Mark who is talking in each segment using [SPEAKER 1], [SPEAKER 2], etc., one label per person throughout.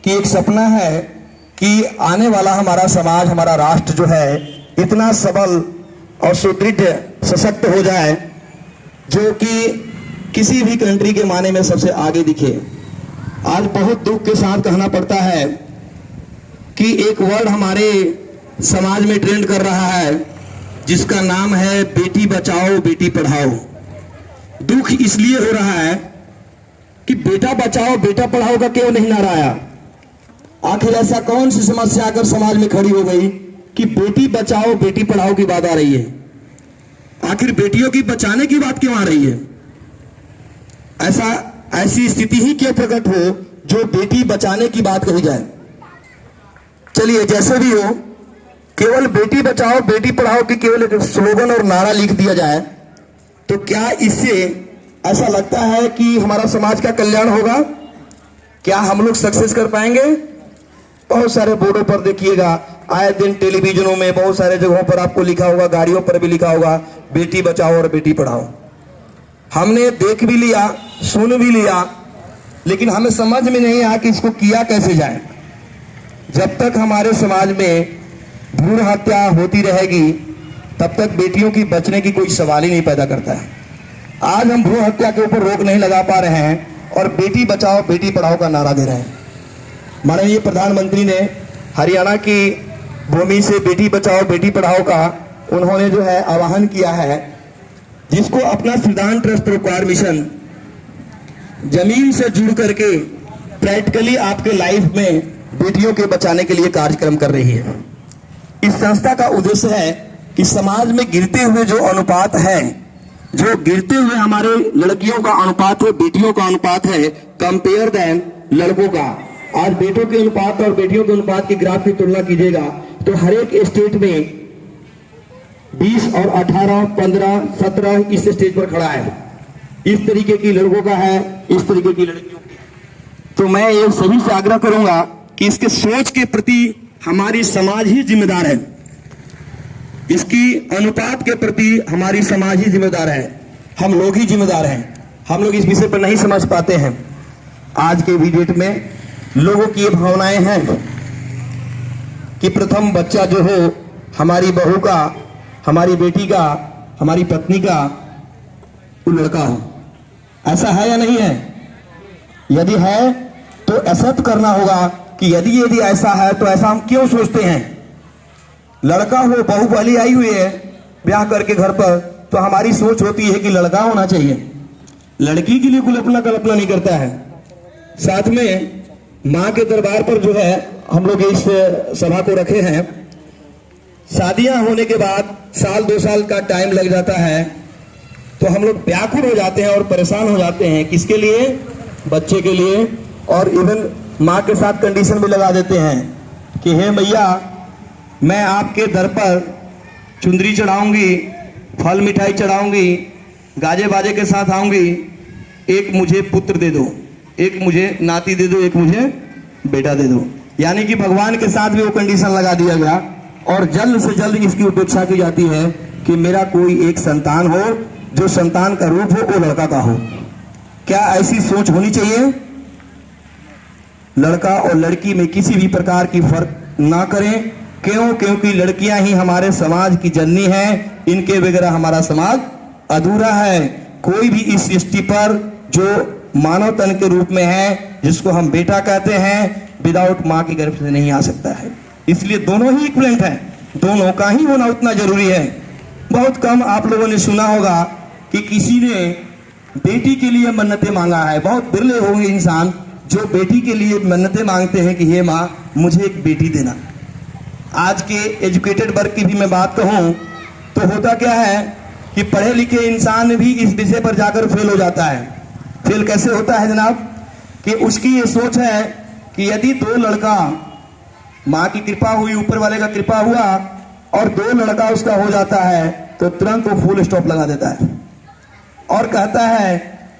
[SPEAKER 1] कि एक सपना है कि आने वाला हमारा समाज, हमारा राष्ट्र जो है इतना सबल और सुदृढ़ सशक्त हो जाए जो कि किसी भी कंट्री के माने में सबसे आगे दिखे। आज बहुत दुख के साथ कहना पड़ता है कि एक वर्ड हमारे समाज में ट्रेंड कर रहा है जिसका नाम है बेटी बचाओ बेटी पढ़ाओ। दुख इसलिए हो रहा है कि बेटा बचाओ बेटा पढ़ाओ का क्यों नहीं नारा आया। आखिर ऐसा कौन सी समस्या आकर समाज में खड़ी हो गई कि बेटी बचाओ बेटी पढ़ाओ की बात आ रही है। आखिर बेटियों की बचाने की बात क्यों आ रही है। ऐसी स्थिति ही क्यों प्रकट हो जो बेटी बचाने की बात कही जाए। चलिए जैसे भी हो, केवल बेटी बचाओ बेटी पढ़ाओ की केवल एक स्लोगन और नारा लिख दिया जाए तो क्या इससे ऐसा लगता है कि हमारा समाज का कल्याण होगा? क्या हम लोग सक्सेस कर पाएंगे? बहुत सारे बोर्डों पर देखिएगा, आए दिन टेलीविजनों में बहुत सारे जगहों पर आपको लिखा होगा, गाड़ियों पर भी लिखा होगा बेटी बचाओ और बेटी पढ़ाओ। हमने देख भी लिया, सुन भी लिया, लेकिन हमें समझ में नहीं आया कि इसको किया कैसे जाए। जब तक हमारे समाज में भ्रूण हत्या होती रहेगी तब तक बेटियों की बचने की कोई सवाल ही नहीं पैदा करता है। आज हम भ्रूण हत्या के ऊपर रोक नहीं लगा पा रहे हैं और बेटी बचाओ बेटी पढ़ाओ का नारा दे रहे हैं। माननीय प्रधानमंत्री ने हरियाणा की भूमि से बेटी बचाओ बेटी पढ़ाओ का उन्होंने जो है आह्वान किया है, जिसको अपना श्रीदान ट्रस्ट परोपकार मिशन जमीन से जुड़ करके प्रैक्टिकली आपके लाइफ में बेटियों के बचाने के लिए कार्यक्रम कर रही है। इस संस्था का उद्देश्य है कि समाज में गिरते हुए जो अनुपात है, जो गिरते हुए हमारे लड़कियों का अनुपात है, बेटियों का अनुपात है, कंपेयर देन लड़कों का। आज बेटों के अनुपात और बेटियों के अनुपात की ग्राफ की तुलना कीजिएगा तो हर एक स्टेट में 20 और 18, 15, 17 इस स्टेज पर खड़ा है। इस तरीके की लड़कों का है, इस तरीके की लड़कियों की। तो मैं ये सभी से आग्रह करूंगा कि इसके सोच के प्रति हमारी समाज ही जिम्मेदार है, इसकी अनुपात के प्रति हमारी समाज ही जिम्मेदार है, हम लोग ही जिम्मेदार हैं। हम लोग इस विषय पर नहीं समझ पाते हैं। आज के भी डेट में लोगों की ये भावनाएं हैं कि प्रथम बच्चा जो हो हमारी बहू का, हमारी बेटी का, हमारी पत्नी का वो लड़का हो। ऐसा है या नहीं है? यदि है तो एक्सेप्ट करना होगा कि यदि ऐसा है तो ऐसा हम क्यों सोचते हैं। लड़का हो, बहू वाली आई हुई है ब्याह करके घर पर, तो हमारी सोच होती है कि लड़का होना चाहिए। लड़की के लिए कल्पना नहीं करता है। साथ में माँ के दरबार पर जो है हम लोग इस सभा को रखे हैं। शादियां होने के बाद साल 2 साल का टाइम लग जाता है तो हम लोग व्याकुल हो जाते हैं और परेशान हो जाते हैं। किसके लिए? बच्चे के लिए। और इवन माँ के साथ कंडीशन भी लगा देते हैं कि हे मैया, मैं आपके दर पर चुंदरी चढ़ाऊंगी, फल मिठाई चढ़ाऊंगी, गाजे बाजे के साथ आऊंगी, एक मुझे पुत्र दे दो, एक मुझे नाती दे दो, एक मुझे बेटा दे दो। यानी कि भगवान के साथ भी वो कंडीशन लगा दिया गया और जल्द से जल्द इसकी उपेक्षा की जाती है कि मेरा कोई एक संतान हो, जो संतान का रूप हो वो लड़का का हो। क्या ऐसी सोच होनी चाहिए? लड़का और लड़की में किसी भी प्रकार की फर्क ना करें। क्यों? क्योंकि लड़कियां ही हमारे समाज की जननी हैं। इनके बगैर हमारा समाज अधूरा है। कोई भी इस सृष्टि पर जो मानव तन के रूप में है, जिसको हम बेटा कहते हैं, विदाउट माँ की गर्भ से नहीं आ सकता है। इसलिए दोनों ही इक्विवेलेंट है, दोनों का ही होना उतना जरूरी है। बहुत कम आप लोगों ने सुना होगा कि किसी ने बेटी के लिए मन्नतें मांगा है। बहुत बिरले होंगे इंसान जो बेटी के लिए मन्नतें मांगते हैं कि हे माँ मुझे एक बेटी देना। आज के एजुकेटेड वर्ग की भी मैं बात कहूँ तो होता क्या है कि पढ़े लिखे इंसान भी इस विषय पर जाकर फेल हो जाता है। फेल कैसे होता है जनाब? कि उसकी ये सोच है कि यदि 2 लड़का, माँ की कृपा हुई, ऊपर वाले का कृपा हुआ और 2 लड़का उसका हो जाता है तो तुरंत वो फुल स्टॉप लगा देता है और कहता है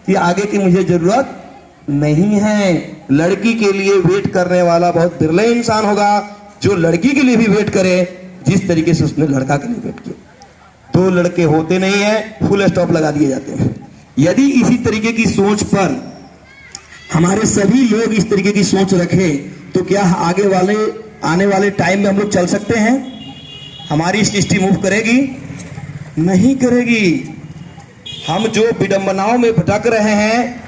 [SPEAKER 1] कि आगे की मुझे जरूरत नहीं है। लड़की के लिए वेट करने वाला बहुत बिरले इंसान होगा जो लड़की के लिए भी वेट करे जिस तरीके से उसने लड़का के लिए वेट किया। 2 लड़के होते नहीं है, फुल स्टॉप लगा दिए जाते हैं। यदि इसी तरीके की सोच पर हमारे सभी लोग इस तरीके की सोच रखें तो क्या आने वाले टाइम में हम लोग चल सकते हैं? हमारी सृष्टि मूव करेगी? नहीं करेगी। हम जो विडंबनाओं में भटक रहे हैं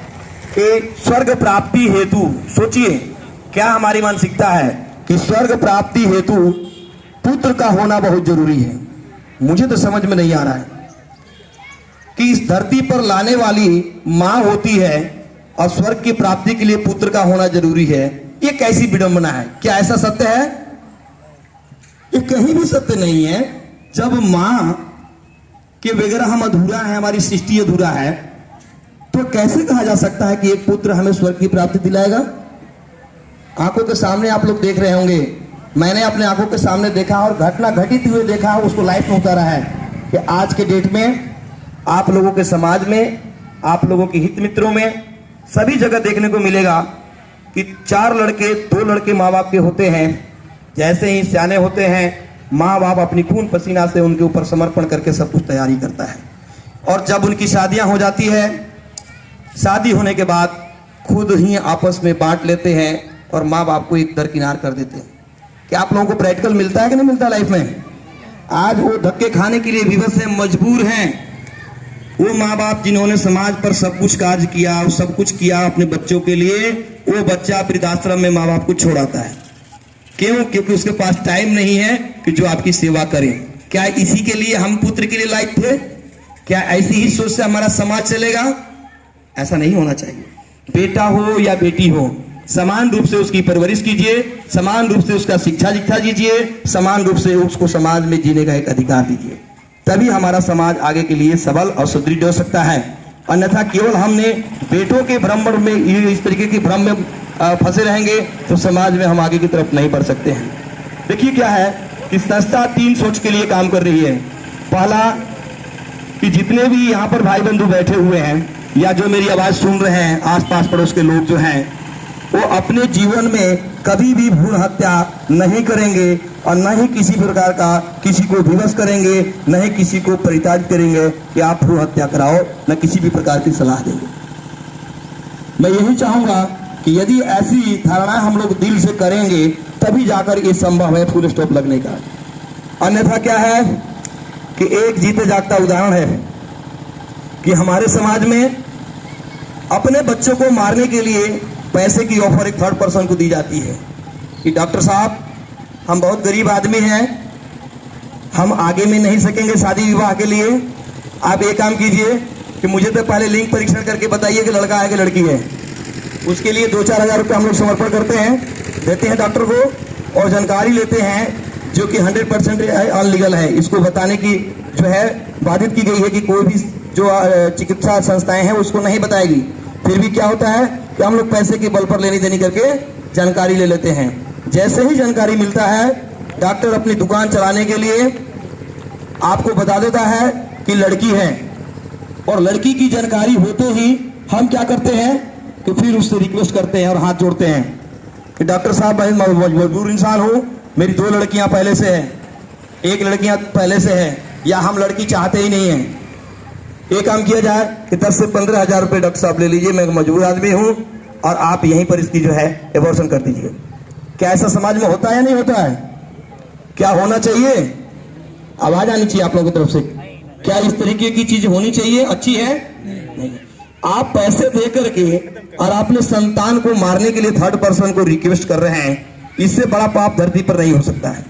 [SPEAKER 1] कि स्वर्ग प्राप्ति हेतु, सोचिए क्या हमारी मानसिकता है कि स्वर्ग प्राप्ति हेतु पुत्र का होना बहुत जरूरी है। मुझे तो समझ में नहीं आ रहा है कि इस धरती पर लाने वाली मां होती है और स्वर्ग की प्राप्ति के लिए पुत्र का होना जरूरी है। ये कैसी विडंबना है? क्या ऐसा सत्य है? ये कहीं भी सत्य नहीं है। जब मां के बगैर हम अधूरा है, हमारी सृष्टि अधूरा है, तो कैसे कहा जा सकता है कि एक पुत्र हमें स्वर्ग की प्राप्ति दिलाएगा? आंखों के सामने आप लोग देख रहे होंगे, मैंने अपने आंखों के सामने देखा और घटना घटित हुए देखा, उसको लाइफ में उतारा है कि आज के डेट में आप लोगों के समाज में, आप लोगों के हित मित्रों में सभी जगह देखने को मिलेगा कि 4 लड़के 2 लड़के माँ बाप के होते हैं। जैसे ही सियाने होते हैं, माँ बाप अपनी खून पसीना से उनके ऊपर समर्पण करके सब कुछ तैयारी करता है। और जब उनकी शादियां हो जाती है, शादी होने के बाद खुद ही आपस में बांट लेते हैं और माँ बाप को एक दरकिनार कर देते हैं। क्या आप लोगों को प्रैक्टिकल मिलता है कि नहीं मिलता लाइफ में? आज वो धक्के खाने के लिए विवश हैं, मजबूर हैं। वो माँ बाप जिन्होंने समाज पर सब कुछ कार्य किया, सब कुछ किया अपने बच्चों के लिए, वो बच्चा वृद्धाश्रम में माँ बाप को छोड़ आता है। क्यों? क्योंकि उसके पास टाइम नहीं है कि जो आपकी सेवा करे। क्या इसी के लिए हम पुत्र के लिए लायक थे? क्या ऐसी ही सोच से हमारा समाज चलेगा? ऐसा नहीं होना चाहिए। बेटा हो या बेटी हो, समान रूप से उसकी परवरिश कीजिए, समान रूप से उसका शिक्षा दीक्षा दीजिए, समान रूप से उसको समाज में जीने का एक अधिकार दीजिए। तभी हमारा समाज आगे के लिए सबल और सुदृढ़ हो सकता है। अन्यथा केवल हमने बेटों के भ्रम में, इस तरीके के भ्रम में फंसे रहेंगे तो समाज में हम आगे की तरफ नहीं बढ़ सकते हैं। देखिए क्या है कि संस्था 3 सोच के लिए काम कर रही है। पहला कि जितने भी यहाँ पर भाई बंधु बैठे हुए हैं या जो मेरी आवाज सुन रहे हैं, आसपास पड़ोस के लोग जो हैं, वो अपने जीवन में कभी भी भ्रूण हत्या नहीं करेंगे और न ही किसी प्रकार का किसी को विवश करेंगे, न ही किसी को परिताड़ित करेंगे कि आप भ्रूण हत्या कराओ, न किसी भी प्रकार की सलाह देंगे। मैं यही चाहूंगा कि यदि ऐसी धारणाएं हम लोग दिल से करेंगे तभी जाकर ये संभव है फुल स्टॉप लगने का। अन्यथा क्या है कि एक जीते जागता उदाहरण है कि हमारे समाज में अपने बच्चों को मारने के लिए पैसे की ऑफर एक 3rd पर्सन को दी जाती है कि डॉक्टर साहब, हम बहुत गरीब आदमी हैं, हम आगे में नहीं सकेंगे शादी विवाह के लिए, आप एक काम कीजिए कि मुझे तो पहले लिंग परीक्षण करके बताइए कि लड़का है कि लड़की है। उसके लिए 2-4 हज़ार रुपये हम लोग समर्पण करते हैं, देते हैं डॉक्टर को और जानकारी लेते हैं जो कि 100% अनलीगल है। इसको बताने की जो है बाधित की गई है कि कोई भी जो चिकित्सा संस्थाएं हैं उसको नहीं बताएगी। फिर भी क्या होता है कि हम लोग पैसे के बल पर लेनी देनी करके जानकारी ले लेते हैं। जैसे ही जानकारी मिलता है, डॉक्टर अपनी दुकान चलाने के लिए आपको बता देता है कि लड़की है, और लड़की की जानकारी होते ही हम क्या करते हैं कि फिर उससे रिक्वेस्ट करते हैं और हाथ जोड़ते हैं कि डॉक्टर साहब, मैं मजबूर इंसान हूँ, मेरी 2 लड़कियाँ पहले से है, 1 लड़कियाँ पहले से है, या हम लड़की चाहते ही नहीं हैं। एक काम किया जाए कि 10 से 15 हज़ार रुपये डॉक्टर साहब ले लीजिए, मैं मजबूर आदमी हूँ, और आप यहीं पर इसकी जो है एबॉर्शन कर दीजिए। क्या ऐसा समाज में होता है या नहीं होता है? क्या होना चाहिए? आवाज आनी चाहिए आप लोगों की तरफ से। क्या इस तरीके की चीज होनी चाहिए? अच्छी है? नहीं। आप पैसे दे करके और अपने संतान को मारने के लिए 3rd पर्सन को रिक्वेस्ट कर रहे हैं, इससे बड़ा पाप धरती पर नहीं हो सकता है।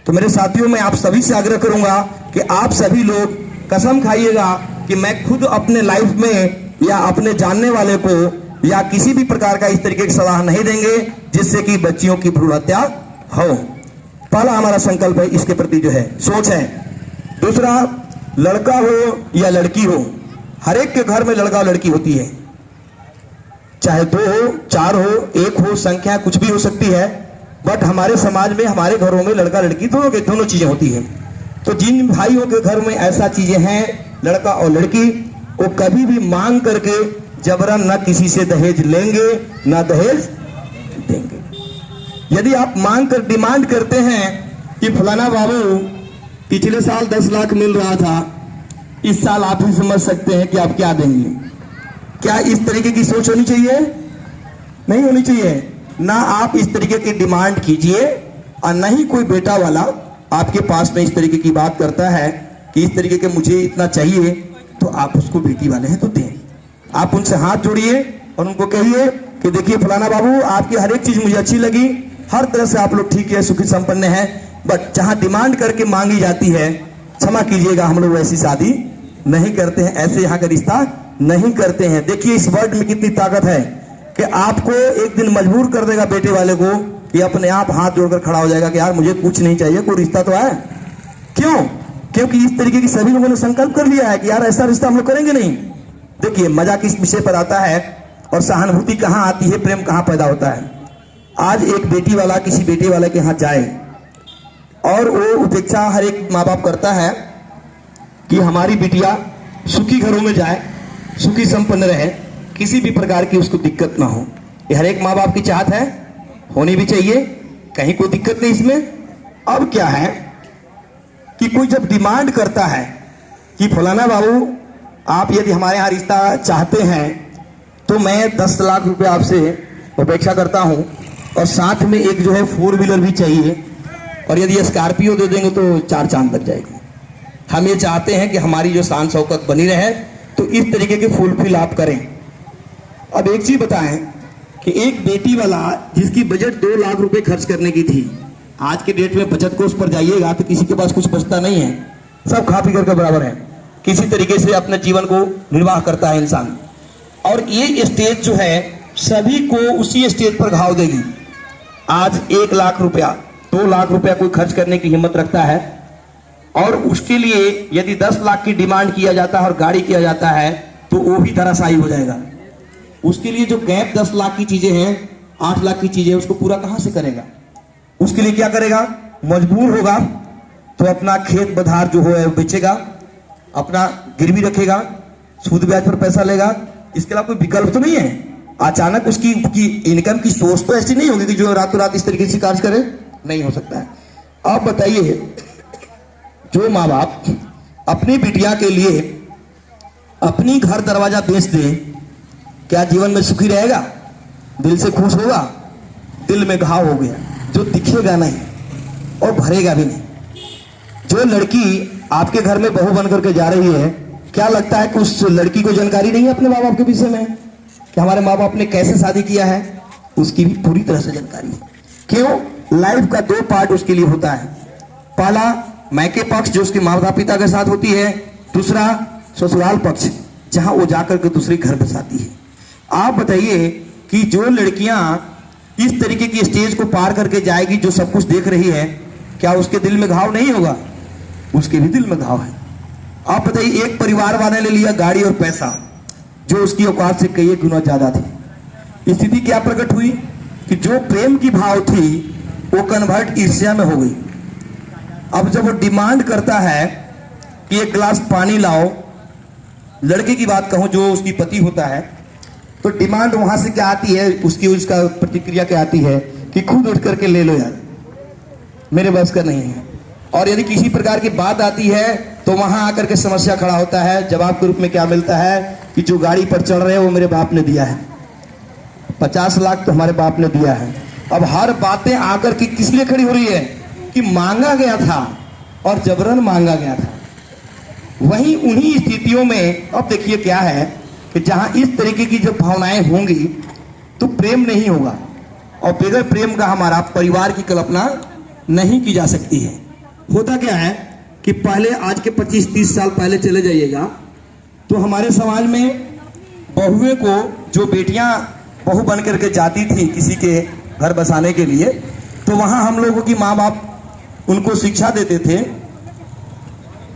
[SPEAKER 1] तो मेरे साथियों, मैं आप सभी से आग्रह करूंगा कि आप सभी लोग कसम खाइएगा कि मैं खुद अपने लाइफ में या अपने जानने वाले को या किसी भी प्रकार का इस तरीके की सलाह नहीं देंगे जिससे कि बच्चियों की भ्रूण हत्या हो। पहला हमारा संकल्प है, इसके प्रति जो है सोच है। दूसरा, लड़का हो या लड़की हो, हर एक के घर में लड़का और लड़की होती है, चाहे 2 हो, 4 हो, 1 हो, संख्या कुछ भी हो सकती है, बट हमारे समाज में, हमारे घरों में लड़का लड़की दोनों चीजें होती हैं। तो जिन भाइयों के घर में ऐसा चीजें हैं, लड़का और लड़की, वो कभी भी मांग करके जबरन न किसी से दहेज लेंगे न दहेज देंगे। यदि आप मांग कर डिमांड करते हैं कि फलाना बाबू पिछले साल 10 लाख मिल रहा था, इस साल आप ही समझ सकते हैं कि आप क्या देंगे। क्या इस तरीके की सोच होनी चाहिए? नहीं होनी चाहिए। ना आप इस तरीके की डिमांड कीजिए, और न ही कोई बेटा वाला आपके पास में इस तरीके की बात करता है कि इस तरीके के मुझे इतना चाहिए, तो आप उसको बेटी वाले हैं तो दें। आप उनसे हाथ जोड़िए और उनको कहिए कि देखिए फलाना बाबू, आपकी हर एक चीज मुझे अच्छी लगी, हर तरह से आप लोग ठीक है, सुखी संपन्न है, बट जहां डिमांड करके मांगी जाती है, क्षमा कीजिएगा, हम लोग वैसी शादी नहीं करते हैं, ऐसे यहाँ का रिश्ता नहीं करते हैं। देखिए इस वर्ड में कितनी ताकत है कि आपको एक दिन मजबूर कर देगा बेटे वाले को कि अपने आप हाथ जोड़कर खड़ा हो जाएगा कि यार मुझे कुछ नहीं चाहिए, कोई रिश्ता तो है। क्यों? क्योंकि इस तरीके की सभी लोगों ने संकल्प कर लिया है कि यार ऐसा रिश्ता हम लोग करेंगे नहीं। देखिए मजा किस विषय पर आता है और सहानुभूति कहां आती है, प्रेम कहां पैदा होता है। आज एक बेटी वाला किसी बेटे वाले के यहाँ जाए और वो उपेक्षा हर एक माँ बाप करता है कि हमारी बिटिया सुखी घरों में जाए, सुखी संपन्न रहे, किसी भी प्रकार की उसको दिक्कत ना हो। ये हर एक माँ बाप की चाहत है, होनी भी चाहिए, कहीं कोई दिक्कत नहीं इसमें। अब क्या है कि कोई जब डिमांड करता है कि फलाना बाबू आप यदि हमारे यहाँ रिश्ता चाहते हैं तो मैं 10 लाख रुपए आपसे अपेक्षा करता हूं, और साथ में एक जो है 4 व्हीलर भी चाहिए, और यदि स्कॉर्पियो दे देंगे तो 4 चांद लग जाएगी। हम ये चाहते हैं कि हमारी जो शान शौकत बनी रहे, तो इस तरीके के फुलफिल आप करें। अब एक चीज बताएं कि एक बेटी वाला जिसकी बजट 2 लाख रुपए खर्च करने की थी, आज के डेट में बचत कोष पर जाइएगा तो किसी के पास कुछ बचता नहीं है, सब खा पी करके बराबर है, किसी तरीके से अपने जीवन को निर्वाह करता है इंसान। और ये स्टेज जो है सभी को उसी स्टेज पर घाव देगी। आज 1 लाख रुपया 2 लाख रुपया कोई खर्च करने की हिम्मत रखता है, और उसके लिए यदि 10 लाख की डिमांड किया जाता है और गाड़ी किया जाता है तो वो भी धराशायी हो जाएगा। उसके लिए जो गैप 10 लाख की चीजें हैं, 8 लाख की चीजें, उसको पूरा कहां से करेगा? उसके लिए क्या करेगा? मजबूर होगा तो अपना खेत बधार जो है बेचेगा, अपना गिरवी रखेगा, सूद ब्याज पर पैसा लेगा। इसके अलावा कोई विकल्प तो नहीं है। अचानक उसकी इनकम की सोर्स तो ऐसी नहीं होगी कि जो रातों रात इस तरीके से कार्य करे, नहीं हो सकता है। आप बताइए, जो माँ बाप अपनी बिटिया के लिए अपनी घर दरवाजा बेच दे, क्या जीवन में सुखी रहेगा? दिल से खुश होगा? दिल में घाव हो गया जो दिखेगा नहीं और भरेगा भी नहीं। जो लड़की आपके घर में बहू बन करके जा रही है, क्या लगता है कि उस लड़की को जानकारी नहीं है अपने माँ बाप के विषय में कि हमारे माँ बाप ने कैसे शादी किया है? उसकी भी पूरी तरह से जानकारी है। क्यों? लाइफ का 2 पार्ट उसके लिए होता है। पहला मायके पक्ष जो उसके माता पिता के साथ होती है, दूसरा ससुराल पक्ष जहां वो जाकर के दूसरे घर बसाती है। आप बताइए कि जो लड़कियां इस तरीके की स्टेज को पार करके जाएगी, जो सब कुछ देख रही है, क्या उसके दिल में घाव नहीं होगा? उसके भी दिल में घाव है। आप बताइए, एक परिवार वाले ने लिया गाड़ी और पैसा जो उसकी औकात से कई गुना ज्यादा थी। स्थिति क्या प्रकट हुई कि जो प्रेम की भाव थी वो कन्वर्ट ईर्ष्या में हो गई। अब जब वो डिमांड करता है कि 1 गिलास पानी लाओ, लड़के की बात कहूं जो उसकी पति होता है, तो डिमांड वहां से क्या आती है, उसका प्रतिक्रिया क्या आती है कि खुद उठ करके ले लो यार, मेरे बस का नहीं है। और यदि किसी प्रकार की बात आती है तो वहां आकर के समस्या खड़ा होता है। जवाब के रूप में क्या मिलता है कि जो गाड़ी पर चढ़ रहे हैं वो मेरे बाप ने दिया है, 50 लाख तो हमारे बाप ने दिया है। अब हर बातें आकर के किस लिए खड़ी हो रही है कि मांगा गया था और जबरन मांगा गया था। वहीं उन्हीं स्थितियों में अब देखिए क्या है कि जहां इस तरीके की जब भावनाएं होंगी तो प्रेम नहीं होगा, और बगैर प्रेम का हमारा परिवार की कल्पना नहीं की जा सकती है। होता क्या है कि पहले, आज के 25-30 साल पहले चले जाइएगा तो हमारे समाज में बहुए को, जो बेटियां बहू बन करके जाती थी किसी के घर बसाने के लिए, तो वहां हम लोगों की माँ बाप उनको शिक्षा देते थे,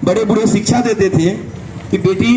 [SPEAKER 1] बड़े बूढ़े शिक्षा देते थे कि बेटी